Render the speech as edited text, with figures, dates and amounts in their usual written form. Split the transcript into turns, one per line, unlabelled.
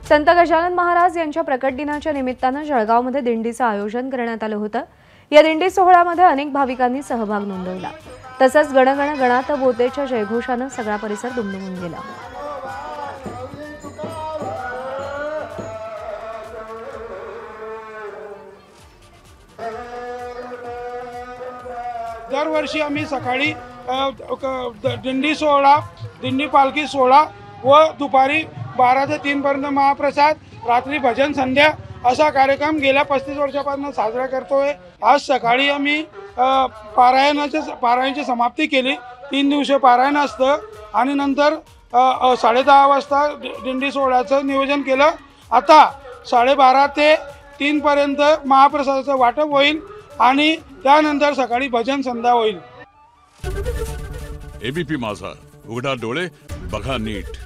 संत गजानन महाराज यांच्या प्रकट दिनाच्या निमित्तानं जळगावमध्ये दिंडीचं आयोजन करण्यात आलं होतं। या दिंडी सोहळ्यामध्ये अनेक भाविकांनी सहभाग नोंदवला। तसंच गणगण गणात बोतेच्या जयघोषानं सगळा परिसर दुमदुमून गेला।
दरवर्षी आम्ही सकाळी दिंडी सोहळा, दिंडी पालखी सोहळा व दुपारी 12 ते 3 पर्यंत महाप्रसाद, रात्री भजन संध्या असा कार्यक्रम गेल्या 35 वर्षापासून साजरा करतोय। आज सकाळी आम्ही पारायणाची समाप्ती केली। 3 दिवसीय पारायण असतं आणि नंतर 10:30 वाजता दिंडी सोहळ्याचं नियोजन केलं। आता 12:30 ते 3 पर्यंत महाप्रसादाचं वाटप होईल आणि त्यानंतर सकाळी भजन संध्या होईल।
एबीपी माझा, उघडा डोळे बघा नीट।